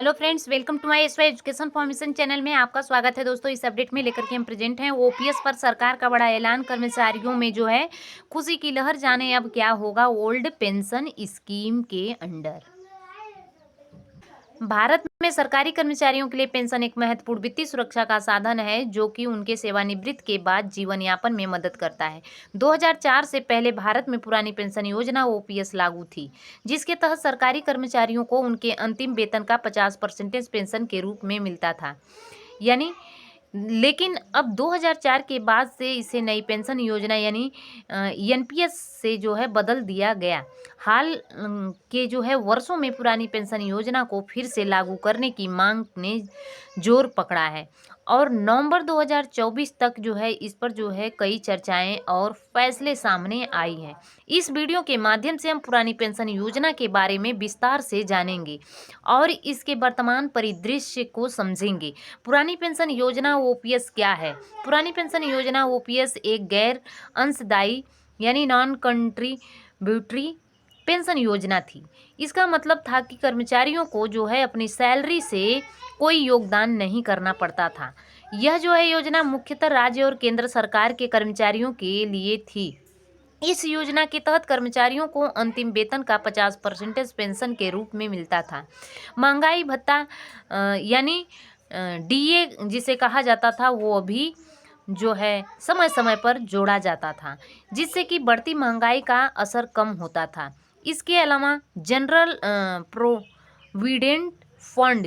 Hello friends, welcome to my SY education formation channel में आपका स्वागत है। दोस्तों, इस अपडेट में लेकर के हम प्रेजेंट हैं ओपीएस पर सरकार का बड़ा ऐलान। कर्मचारियों में जो है खुशी की लहर। जाने अब क्या होगा ओल्ड पेंशन स्कीम के अंडर। भारत में सरकारी कर्मचारियों के लिए पेंशन एक महत्वपूर्ण वित्तीय सुरक्षा का साधन है जो कि उनके सेवानिवृत्ति के बाद जीवन यापन में मदद करता है। 2004 से पहले भारत में पुरानी पेंशन योजना ओपीएस लागू थी, जिसके तहत सरकारी कर्मचारियों को उनके अंतिम वेतन का 50% पेंशन के रूप में मिलता था। यानी लेकिन अब 2004 के बाद से इसे नई पेंशन योजना यानी एनपीएस से जो है बदल दिया गया। हाल के जो है वर्षों में पुरानी पेंशन योजना को फिर से लागू करने की मांग ने जोर पकड़ा है और नवंबर 2024 तक जो है इस पर जो है कई चर्चाएं और फैसले सामने आई हैं। इस वीडियो के माध्यम से हम पुरानी पेंशन योजना के बारे में विस्तार से जानेंगे और इसके वर्तमान परिदृश्य को समझेंगे। पुरानी पेंशन योजना ओपीएस क्या है? पुरानी पेंशन योजना ओपीएस एक गैर अंशदायी यानी नॉन कंट्रीब्यूटरी पेंशन योजना थी। इसका मतलब था कि कर्मचारियों को जो है अपनी सैलरी से कोई योगदान नहीं करना पड़ता था। यह जो है योजना मुख्यतः राज्य और केंद्र सरकार के कर्मचारियों के लिए थी। इस योजना के तहत कर्मचारियों को अंतिम वेतन का 50% पेंशन के रूप में मिलता था। महंगाई भत्ता यानी डीए जिसे कहा जाता था वो भी जो है समय समय पर जोड़ा जाता था, जिससे कि बढ़ती महंगाई का असर कम होता था। इसके अलावा जनरल प्रोविडेंट फंड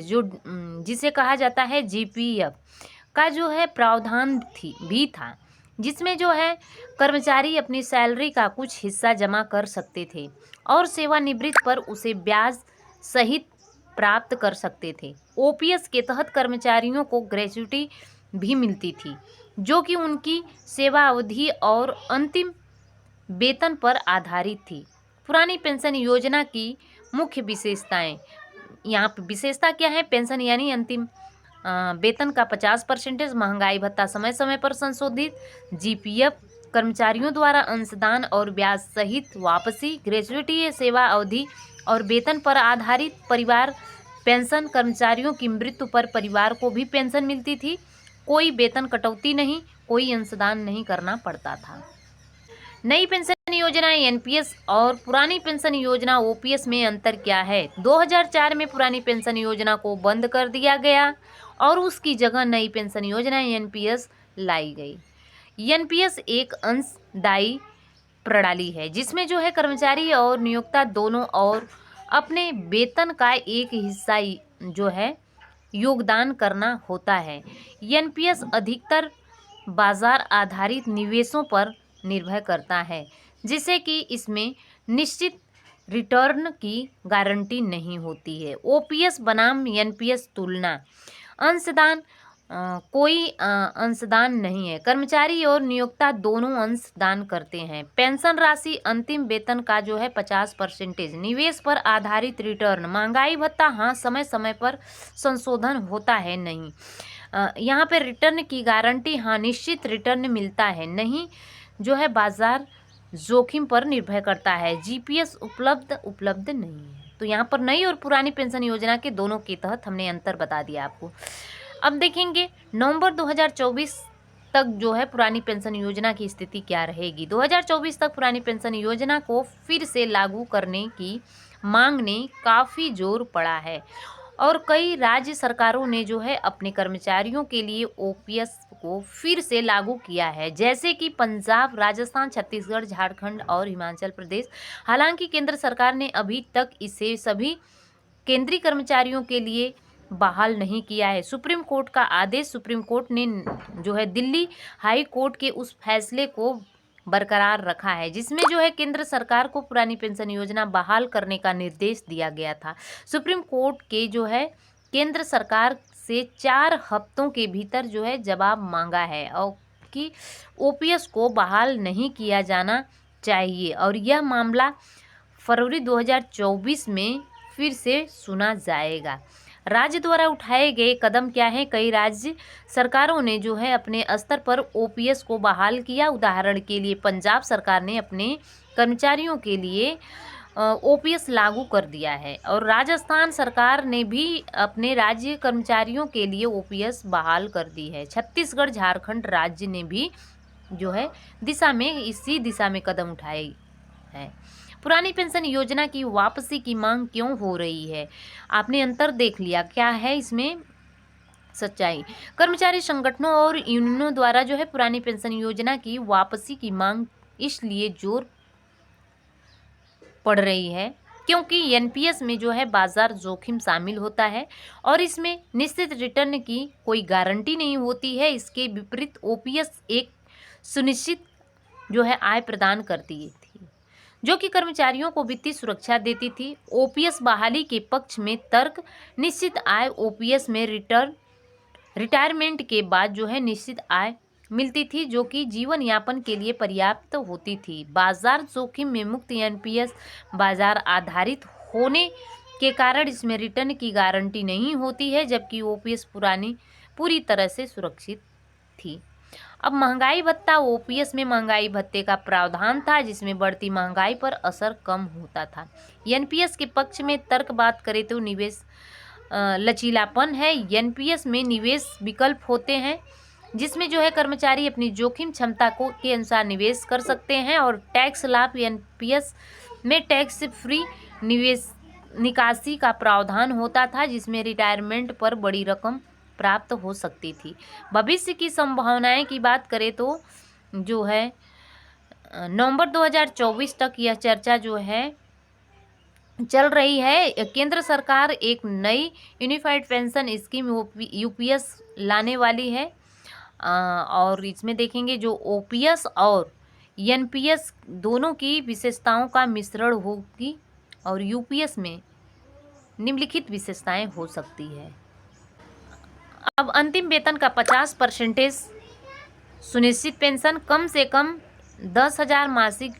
जिसे कहा जाता है जीपीएफ का जो है प्रावधान भी था, जिसमें जो है कर्मचारी अपनी सैलरी का कुछ हिस्सा जमा कर सकते थे और सेवानिवृत्ति पर उसे ब्याज सहित प्राप्त कर सकते थे। ओपीएस के तहत कर्मचारियों को ग्रेच्युटी भी मिलती थी, जो कि उनकी सेवा अवधि और अंतिम वेतन पर आधारित थी। पुरानी पेंशन योजना की मुख्य विशेषताएं। यहाँ पे विशेषता क्या है? पेंशन यानी अंतिम वेतन का 50%, महंगाई भत्ता समय समय पर संशोधित, जीपीएफ कर्मचारियों द्वारा अंशदान और ब्याज सहित वापसी, ग्रेच्युटी सेवा अवधि और वेतन पर आधारित परिवार पेंशन, कर्मचारियों की मृत्यु पर परिवार को भी पेंशन मिलती थी। कोई वेतन कटौती नहीं, कोई अंशदान नहीं करना पड़ता था। नई पेंशन योजना एनपीएस और पुरानी पेंशन योजना ओपीएस में अंतर क्या है? 2004 में पुरानी पेंशन योजना को बंद कर दिया गया और उसकी जगह नई पेंशन योजना एनपीएस लाई गई। एनपीएस एक अंशदायी प्रणाली है जिसमें जो है कर्मचारी और नियोक्ता दोनों और अपने वेतन का एक हिस्सा जो है योगदान करना होता है। एनपीएस अधिकतर बाजार आधारित निवेशों पर निर्भर करता है, जिससे कि इसमें निश्चित रिटर्न की गारंटी नहीं होती है। ओपीएस बनाम एनपीएस तुलना। अंशदान कोई अंशदान नहीं है। कर्मचारी और नियोक्ता दोनों अंशदान करते हैं। पेंशन राशि अंतिम वेतन का जो है 50%। निवेश पर आधारित रिटर्न। महंगाई भत्ता हाँ समय समय पर संशोधन होता है नहीं। यहाँ पे रिटर्न की गारंटी हाँ निश्चित रिटर्न मिलता है नहीं, जो है बाजार जोखिम पर निर्भर करता है। जीपीएस उपलब्ध नहीं है। तो यहाँ पर नई और पुरानी पेंशन योजना के दोनों के तहत हमने अंतर बता दिया आपको। अब देखेंगे नवंबर 2024 तक जो है पुरानी पेंशन योजना की स्थिति क्या रहेगी। 2024 तक पुरानी पेंशन योजना को फिर से लागू करने की मांग ने काफ़ी जोर पड़ा है और कई राज्य सरकारों ने जो है अपने कर्मचारियों के लिए ओपीएस को फिर से लागू किया है, जैसे कि पंजाब, राजस्थान, छत्तीसगढ़, झारखंड और हिमाचल प्रदेश। हालांकि केंद्र सरकार ने अभी तक इसे सभी केंद्रीय कर्मचारियों के लिए बहाल नहीं किया है। सुप्रीम कोर्ट का आदेश। सुप्रीम कोर्ट ने जो है दिल्ली हाई कोर्ट के उस फैसले को बरकरार रखा है, जिसमें जो है केंद्र सरकार को पुरानी पेंशन योजना बहाल करने का निर्देश दिया गया था। सुप्रीम कोर्ट के जो है केंद्र सरकार से 4 हफ्तों के भीतर जो है जवाब मांगा है और कि ओपीएस को बहाल नहीं किया जाना चाहिए और यह मामला फरवरी 2024 में फिर से सुना जाएगा। राज्य द्वारा उठाए गए कदम क्या हैं? कई राज्य सरकारों ने जो है अपने स्तर पर ओपीएस को बहाल किया। उदाहरण के लिए पंजाब सरकार ने अपने कर्मचारियों के लिए ओपीएस लागू कर दिया है और राजस्थान सरकार ने भी अपने राज्य कर्मचारियों के लिए ओपीएस बहाल कर दी है। छत्तीसगढ़ झारखंड राज्य ने भी जो है इसी दिशा में कदम उठाए हैं। पुरानी पेंशन योजना की वापसी की मांग क्यों हो रही है? आपने अंतर देख लिया, क्या है इसमें सच्चाई। कर्मचारी संगठनों और यूनियनों द्वारा जो है पुरानी पेंशन योजना की वापसी की मांग इसलिए जोर पड़ रही है क्योंकि एनपीएस में जो है बाजार जोखिम शामिल होता है और इसमें निश्चित रिटर्न की कोई गारंटी नहीं होती है। इसके विपरीत ओपीएस एक सुनिश्चित जो है आय प्रदान करती थी जो कि कर्मचारियों को वित्तीय सुरक्षा देती थी। ओपीएस बहाली के पक्ष में तर्क निश्चित आय ओपीएस में रिटायरमेंट के बाद जो है निश्चित आय मिलती थी जो कि जीवन यापन के लिए पर्याप्त होती थी। बाजार जोखिम में मुक्त एनपीएस बाजार आधारित होने के कारण इसमें रिटर्न की गारंटी नहीं होती है जबकि ओपीएस पूरी तरह से सुरक्षित थी। अब महंगाई भत्ता, ओपीएस में महंगाई भत्ते का प्रावधान था जिसमें बढ़ती महंगाई पर असर कम होता था। एनपीएस के पक्ष में तर्क बात करें तो निवेश लचीलापन है। एनपीएस में निवेश विकल्प होते हैं जिसमें जो है कर्मचारी अपनी जोखिम क्षमता के अनुसार निवेश कर सकते हैं और टैक्स लाभ एनपीएस में टैक्स फ्री निवेश निकासी का प्रावधान होता था जिसमें रिटायरमेंट पर बड़ी रकम प्राप्त हो सकती थी। भविष्य की संभावनाएं की बात करें तो जो है नवंबर 2024 तक यह चर्चा जो है चल रही है। केंद्र सरकार एक नई यूनिफाइड पेंशन स्कीम यूपीएस लाने वाली है और इसमें देखेंगे जो ओपीएस और एनपीएस दोनों की विशेषताओं का मिश्रण होगी और यूपीएस में निम्नलिखित विशेषताएं हो सकती है। अब अंतिम वेतन का 50% सुनिश्चित पेंशन, कम से कम 10,000 मासिक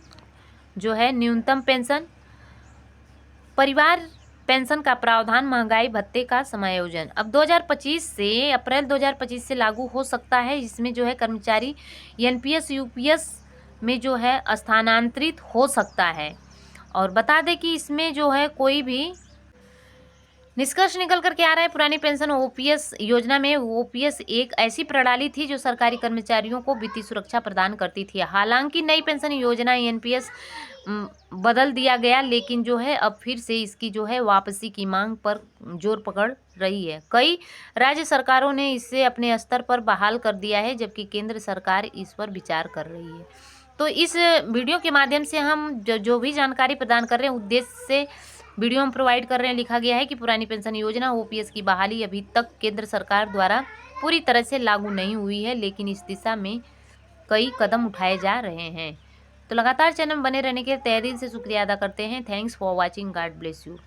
जो है न्यूनतम पेंशन, परिवार पेंशन का प्रावधान, महंगाई भत्ते का समायोजन। अब 2025 से अप्रैल 2025 से लागू हो सकता है। इसमें जो है कर्मचारी एनपीएस यूपीएस में जो है स्थानांतरित हो सकता है और बता दें कि इसमें जो है कोई भी निष्कर्ष निकल कर के आ रहा है। पुरानी पेंशन ओपीएस योजना में ओपीएस एक ऐसी प्रणाली थी जो सरकारी कर्मचारियों को वित्तीय सुरक्षा प्रदान करती थी। हालांकि नई पेंशन योजना एनपीएस बदल दिया गया लेकिन जो है अब फिर से इसकी जो है वापसी की मांग पर जोर पकड़ रही है। कई राज्य सरकारों ने इसे अपने स्तर पर बहाल कर दिया है जबकि केंद्र सरकार इस पर विचार कर रही है। तो इस वीडियो के माध्यम से हम जो भी जानकारी प्रदान कर रहे हैं उद्देश्य से वीडियो में प्रोवाइड कर रहे हैं। लिखा गया है कि पुरानी पेंशन योजना ओपीएस की बहाली अभी तक केंद्र सरकार द्वारा पूरी तरह से लागू नहीं हुई है लेकिन इस दिशा में कई कदम उठाए जा रहे हैं। तो लगातार चैनल बने रहने के तहे दिल से शुक्रिया अदा करते हैं। Thanks for watching. God bless you.